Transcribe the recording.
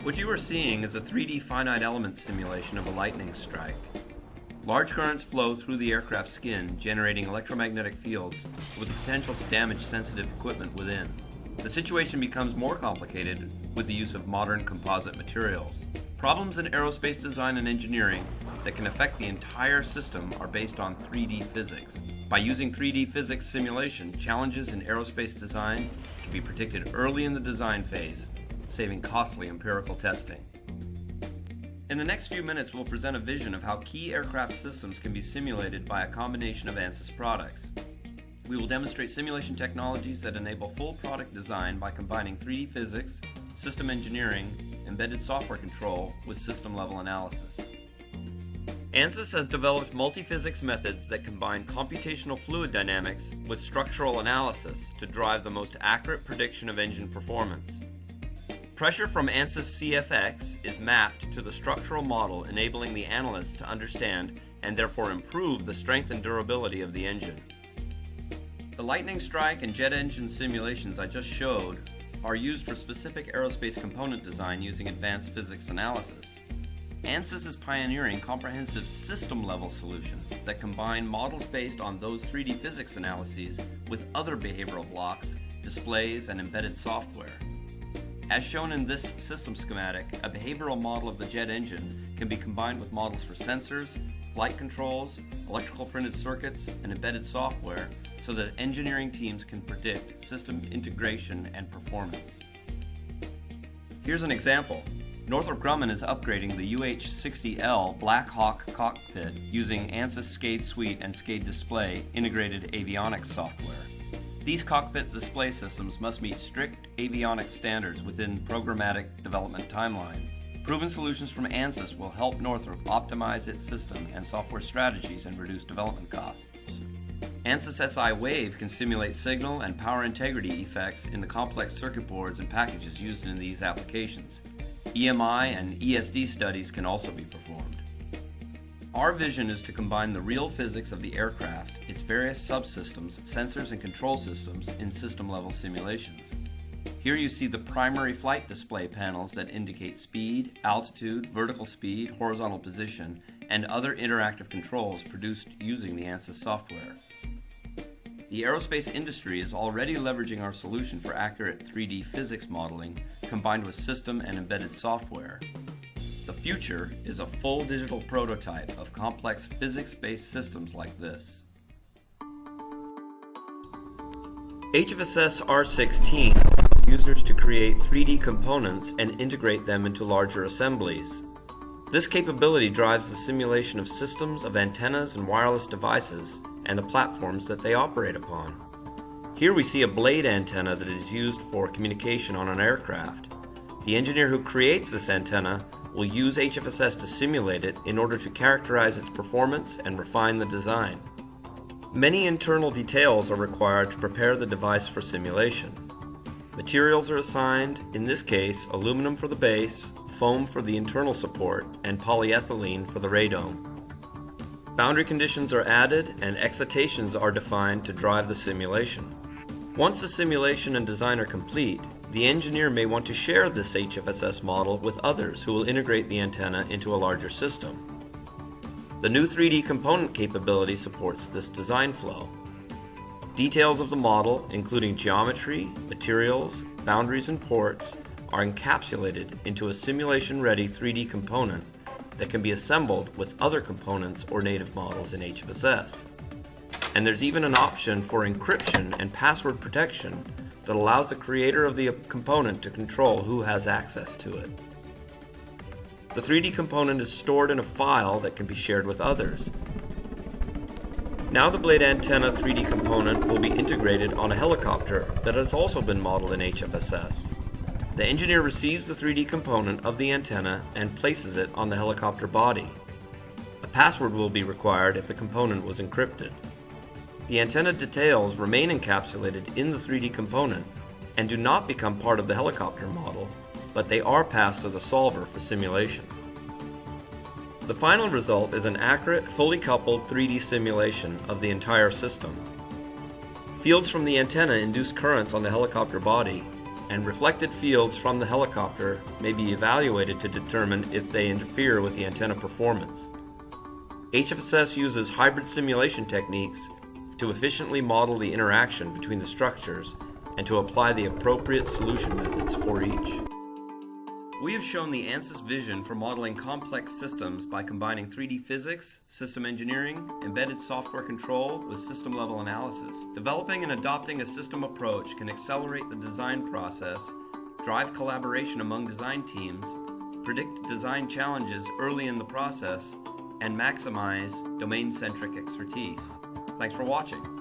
What you are seeing is a 3D finite element simulation of a lightning strike. Large currents flow through the aircraft's skin, generating electromagnetic fields with the potential to damage sensitive equipment within. The situation becomes more complicated with the use of modern composite materials. Problems in aerospace design and engineering that can affect the entire system are based on 3D physics. By using 3D physics simulation, challenges in aerospace design can be predicted early in the design phase, saving costly empirical testing. In the next few minutes, we'll present a vision of how key aircraft systems can be simulated by a combination of ANSYS products. We will demonstrate simulation technologies that enable full product design by combining 3D physics, system engineering, embedded software control with system-level analysis. ANSYS has developed multi-physics methods that combine computational fluid dynamics with structural analysis to drive the most accurate prediction of engine performance. Pressure from ANSYS CFX is mapped to the structural model, enabling the analyst to understand and therefore improve the strength and durability of the engine. The lightning strike and jet engine simulations I just showed are used for specific aerospace component design using advanced physics analysis. ANSYS is pioneering comprehensive system-level solutions that combine models based on those 3D physics analyses with other behavioral blocks, displays, and embedded software. As shown in this system schematic, a behavioral model of the jet engine can be combined with models for sensors, flight controls, electrical printed circuits, and embedded software so that engineering teams can predict system integration and performance. Here's an example. Northrop Grumman is upgrading the UH-60L Black Hawk cockpit using ANSYS SCADE Suite and SCADE Display integrated avionics software. These cockpit display systems must meet strict avionics standards within programmatic development timelines. Proven solutions from ANSYS will help Northrop optimize its system and software strategies and reduce development costs. ANSYS SI Wave can simulate signal and power integrity effects in the complex circuit boards and packages used in these applications. EMI and ESD studies can also be performed. Our vision is to combine the real physics of the aircraft, its various subsystems, sensors, and control systems in system-level simulations. Here you see the primary flight display panels that indicate speed, altitude, vertical speed, horizontal position, and other interactive controls produced using the ANSYS software. The aerospace industry is already leveraging our solution for accurate 3D physics modeling combined with system and embedded software. The future is a full digital prototype of complex physics-based systems like this. HFSS R16 allows users to create 3D components and integrate them into larger assemblies. This capability drives the simulation of systems of antennas and wireless devices and the platforms that they operate upon. Here we see a blade antenna that is used for communication on an aircraft. The engineer who creates this antenna will use HFSS to simulate it in order to characterize its performance and refine the design. Many internal details are required to prepare the device for simulation. Materials are assigned, in this case, aluminum for the base, foam for the internal support, and polyethylene for the radome. Boundary conditions are added and excitations are defined to drive the simulation. Once the simulation and design are complete, the engineer may want to share this HFSS model with others who will integrate the antenna into a larger system. The new 3D component capability supports this design flow. Details of the model, including geometry, materials, boundaries, and ports, are encapsulated into a simulation-ready 3D component that can be assembled with other components or native models in HFSS. And there's even an option for encryption and password protection that allows the creator of the component to control who has access to it. The 3D component is stored in a file that can be shared with others. Now the blade antenna 3D component will be integrated on a helicopter that has also been modeled in HFSS. The engineer receives the 3D component of the antenna and places it on the helicopter body. A password will be required if the component was encrypted. The antenna details remain encapsulated in the 3D component and do not become part of the helicopter model, but they are passed to the solver for simulation. The final result is an accurate, fully coupled 3D simulation of the entire system. Fields from the antenna induce currents on the helicopter body, and reflected fields from the helicopter may be evaluated to determine if they interfere with the antenna performance. HFSS uses hybrid simulation techniques to efficiently model the interaction between the structures and to apply the appropriate solution methods for each. We have shown the ANSYS vision for modeling complex systems by combining 3D physics, system engineering, embedded software control with system-level analysis. Developing and adopting a system approach can accelerate the design process, drive collaboration among design teams, predict design challenges early in the process, and maximize domain-centric expertise. Thanks for watching.